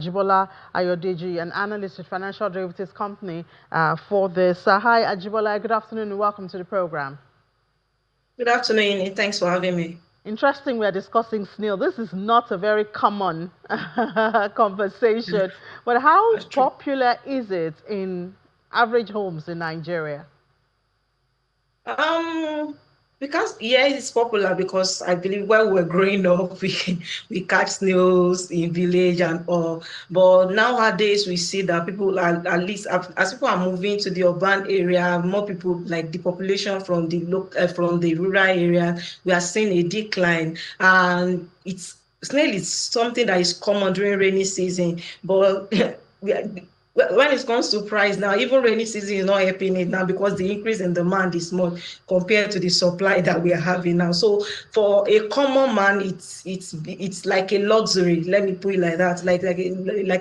Ajibola Ayodeji, an analyst at Financial Derivatives Company, for this. Hi, Ajibola. Good afternoon and welcome to the program. Good afternoon, and thanks for having me. Interesting, we are discussing snail. This is not a very common conversation, but how That's true. popular is it in average homes in Nigeria? Um, because yeah, it's popular because I believe while we're growing up, we catch snails in village and all. But nowadays, we see that people are at least as people are moving to the urban area, more people like the population from the rural area, we are seeing a decline, and it's snail is something that is common during rainy season, but we are, when it comes to price now, even rainy season is not helping it now because the increase in demand is more compared to the supply that we are having now. So for a common man, it's like a luxury. Let me put it like that, like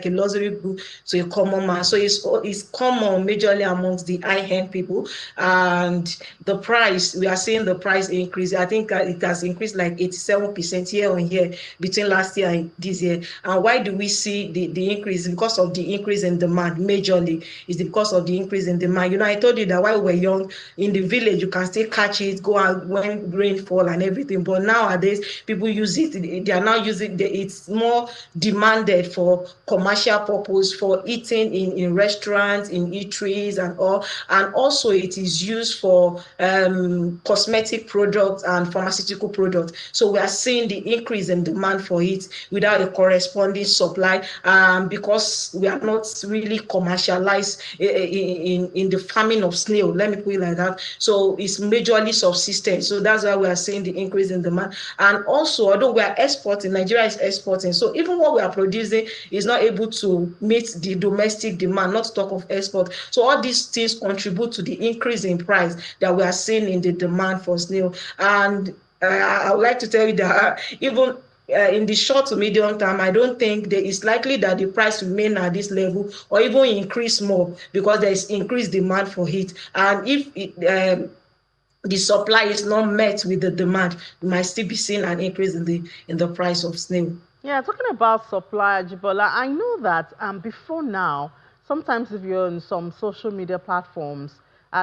a luxury good to a common man. So it's common majorly amongst the high-end people, and the price we are seeing the price increase. I think it has increased like 87% year on year between last year and this year. And why do we see the increase? Because of the increase in demand, majorly. It's because of the increase in demand. I told you that while we were young, in the village, you can still catch it, go out when rain fall and everything. But nowadays, people use it. They are now using it's more demanded for commercial purpose, for eating in restaurants, in eateries, and all. And also, it is used for cosmetic products and pharmaceutical products. So we are seeing the increase in demand for it without a corresponding supply, because we are not really commercialized in the farming of snail. Let me put it like that. So it's majorly subsistence. So that's why we are seeing the increase in demand. And also, although we are exporting, Nigeria is exporting. So even what we are producing is not able to meet the domestic demand, not to talk of export. So all these things contribute to the increase in price that we are seeing in the demand for snail. And I would like to tell you that even in the short to medium term, I don't think there is likely that the price will remain at this level or even increase more because there is increased demand for it. And if the supply is not met with the demand, we might still be seeing an increase in the price of snail. Yeah, talking about supply, Ajibola, I know that before now, sometimes if you're on some social media platforms,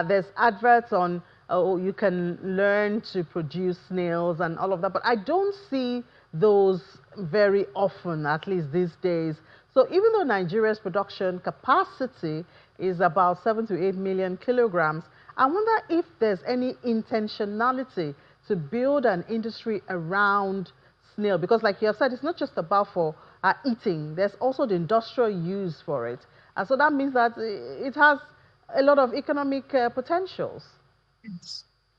there's adverts on, oh, you can learn to produce snails and all of that, but I don't see those very often, at least these days. So even though Nigeria's production capacity is about 7 to 8 million kilograms, I wonder if there's any intentionality to build an industry around snail, because like you have said, it's not just about for eating. There's also the industrial use for it, and so that means that it has a lot of economic potentials.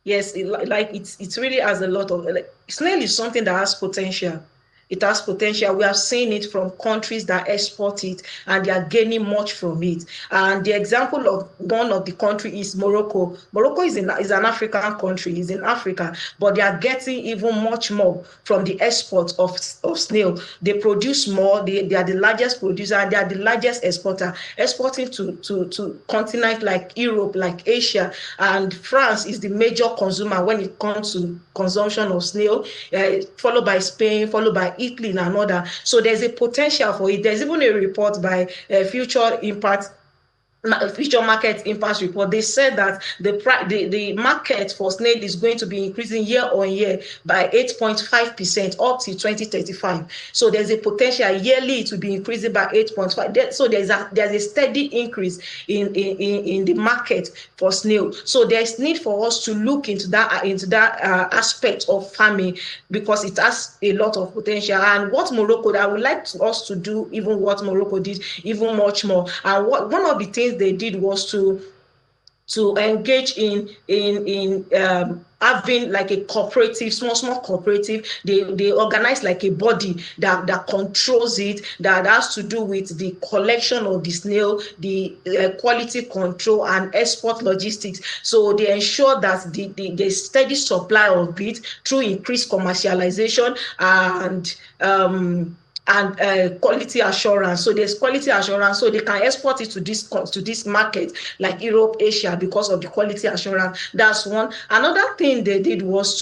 Yes, it really has a lot of like, snail is something that has potential. It has potential. We have seen it from countries that export it and they are gaining much from it. And the example of one of the country is Morocco. Morocco is an African country, is in Africa, but they are getting even much more from the export of snail. They produce more, they are the largest producer, and they are the largest exporter, exporting to continents like Europe, like Asia, and France is the major consumer when it comes to consumption of snail, followed by Spain, followed by Italy and another. So there's a potential for it. There's even a report by Future Market Impact Report. They said that the market for snail is going to be increasing year on year by 8.5% up to 2035. So there's a potential yearly to be increasing by 8.5. So there's a steady increase in the market for snail. So there's need for us to look into that aspect of farming because it has a lot of potential. And what Morocco, I would like us to do even what Morocco did, even much more. And one of the things they did was to engage in having like a cooperative, small cooperative. They organize like a body that controls it, that has to do with the collection of the snail, the quality control and export logistics. So they ensure that the steady supply of it through increased commercialization and and quality assurance. So there's quality assurance, so they can export it to this market like Europe, Asia, because of the quality assurance. That's one. Another thing they did was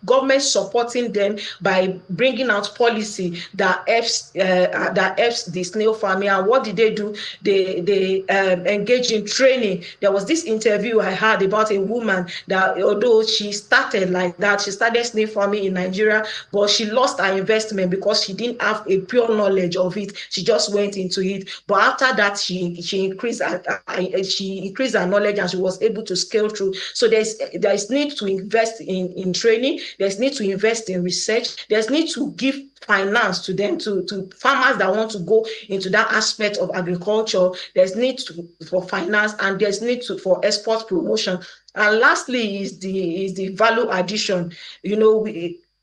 government supporting them by bringing out policy that helps the snail farming. And what did they do? They engage in training. There was this interview I had about a woman that, although she started like that, she started snail farming in Nigeria, but she lost her investment because she didn't have a pure knowledge of it. She just went into it. But after that, she increased her knowledge, and she was able to scale through. So there's need to invest in training. There's need to invest in research. There's need to give finance to them, to farmers that want to go into that aspect of agriculture. There's need for finance, and there's need for export promotion. And lastly is the value addition.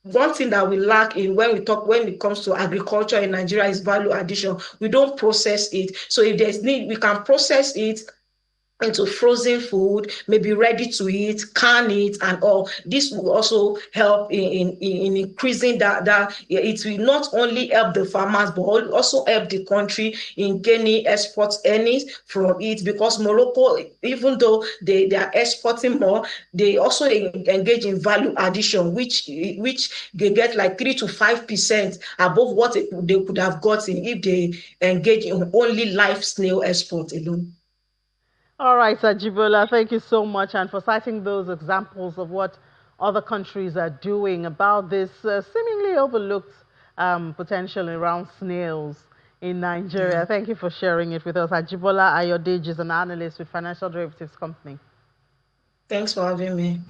One thing that we lack when it comes to agriculture in Nigeria is value addition. We don't process it. So if there's need, we can process it into frozen food, maybe ready to eat, can eat, and all. This will also help in increasing that. It will not only help the farmers, but also help the country in gaining export earnings from it. Because Morocco, even though they are exporting more, they also engage in value addition, which they get like 3 to 5% above what they could have gotten if they engage in only live snail export alone. All right, Ajibola, thank you so much, and for citing those examples of what other countries are doing about this seemingly overlooked potential around snails in Nigeria. Yeah. Thank you for sharing it with us. Ajibola Ayodeji is an analyst with Financial Derivatives Company. Thanks for having me.